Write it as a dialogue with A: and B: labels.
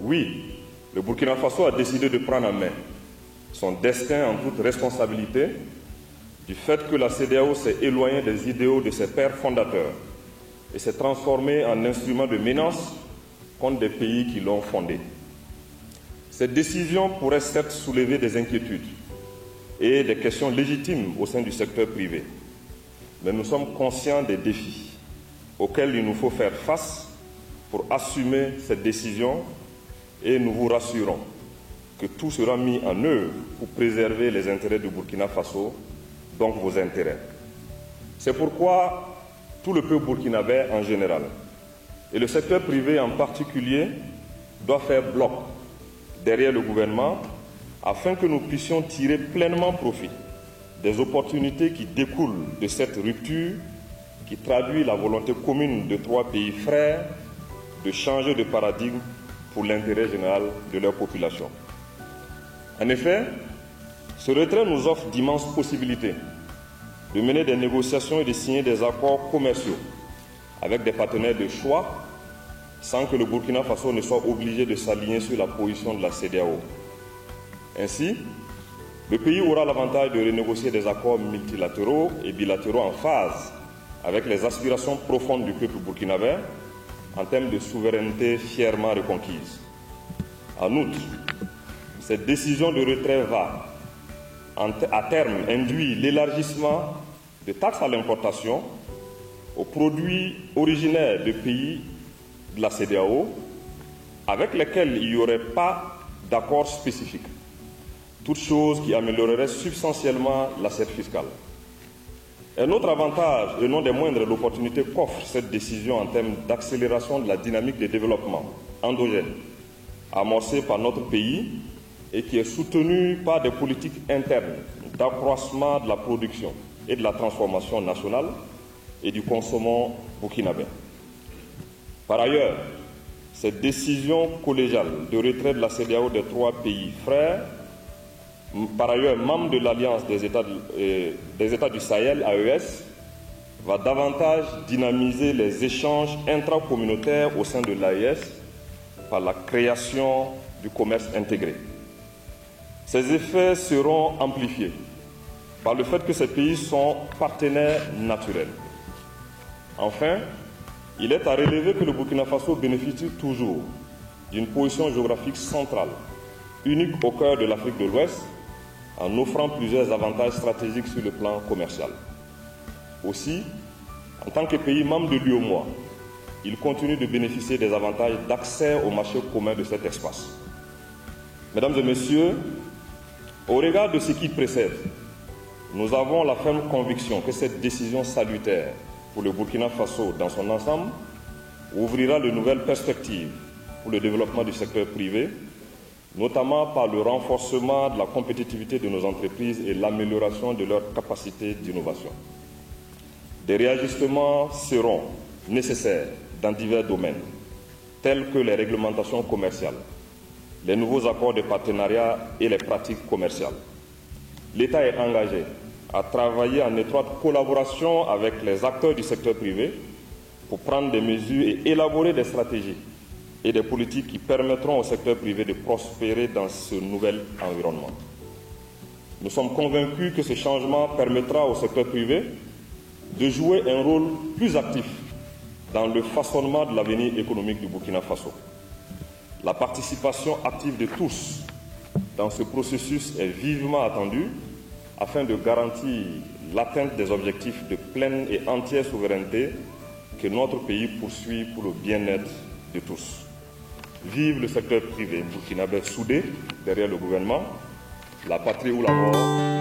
A: Oui, le Burkina Faso a décidé de prendre en main son destin en toute responsabilité du fait que la CEDEAO s'est éloignée des idéaux de ses pères fondateurs et s'est transformée en instrument de menace contre des pays qui l'ont fondée. Cette décision pourrait certes soulever des inquiétudes et des questions légitimes au sein du secteur privé, mais nous sommes conscients des défis auxquels il nous faut faire face pour assumer cette décision et nous vous rassurons que tout sera mis en œuvre pour préserver les intérêts du Burkina Faso, donc vos intérêts. C'est pourquoi tout le peuple burkinabé en général et le secteur privé en particulier doit faire bloc derrière le gouvernement afin que nous puissions tirer pleinement profit des opportunités qui découlent de cette rupture qui traduit la volonté commune de trois pays frères de changer de paradigme pour l'intérêt général de leur population. En effet, ce retrait nous offre d'immenses possibilités de mener des négociations et de signer des accords commerciaux avec des partenaires de choix sans que le Burkina Faso ne soit obligé de s'aligner sur la position de la CEDEAO. Ainsi, le pays aura l'avantage de renégocier des accords multilatéraux et bilatéraux en phase avec les aspirations profondes du peuple burkinabé en termes de souveraineté fièrement reconquise. En outre, cette décision de retrait va, à terme, induire l'élargissement de taxes à l'importation aux produits originaires de pays de la CEDEAO avec lesquels il n'y aurait pas d'accord spécifique, toute chose qui améliorerait substantiellement l'assiette fiscale. Un autre avantage, et non des moindres, l'opportunité qu'offre cette décision en termes d'accélération de la dynamique de développement endogène amorcée par notre pays et qui est soutenue par des politiques internes d'accroissement de la production et de la transformation nationale et du consommant burkinabé. Par ailleurs, cette décision collégiale de retrait de la CEDEAO des trois pays frères, par ailleurs membre de l'Alliance des États du Sahel, AES, va davantage dynamiser les échanges intracommunautaires au sein de l'AES par la création du commerce intégré. Ces effets seront amplifiés par le fait que ces pays sont partenaires naturels. Enfin, il est à relever que le Burkina Faso bénéficie toujours d'une position géographique centrale, unique au cœur de l'Afrique de l'Ouest, en offrant plusieurs avantages stratégiques sur le plan commercial. Aussi, en tant que pays membre de l'UEMOA, il continue de bénéficier des avantages d'accès au marché commun de cet espace. Mesdames et messieurs, au regard de ce qui précède, nous avons la ferme conviction que cette décision salutaire pour le Burkina Faso dans son ensemble ouvrira de nouvelles perspectives pour le développement du secteur privé, notamment par le renforcement de la compétitivité de nos entreprises et l'amélioration de leurs capacités d'innovation. Des réajustements seront nécessaires dans divers domaines, tels que les réglementations commerciales, les nouveaux accords de partenariat et les pratiques commerciales. L'État est engagé à travailler en étroite collaboration avec les acteurs du secteur privé pour prendre des mesures et élaborer des stratégies et des politiques qui permettront au secteur privé de prospérer dans ce nouvel environnement. Nous sommes convaincus que ce changement permettra au secteur privé de jouer un rôle plus actif dans le façonnement de l'avenir économique du Burkina Faso. La participation active de tous dans ce processus est vivement attendue afin de garantir l'atteinte des objectifs de pleine et entière souveraineté que notre pays poursuit pour le bien-être de tous. Vive le secteur privé burkinabé soudé derrière le gouvernement, la patrie ou la mort.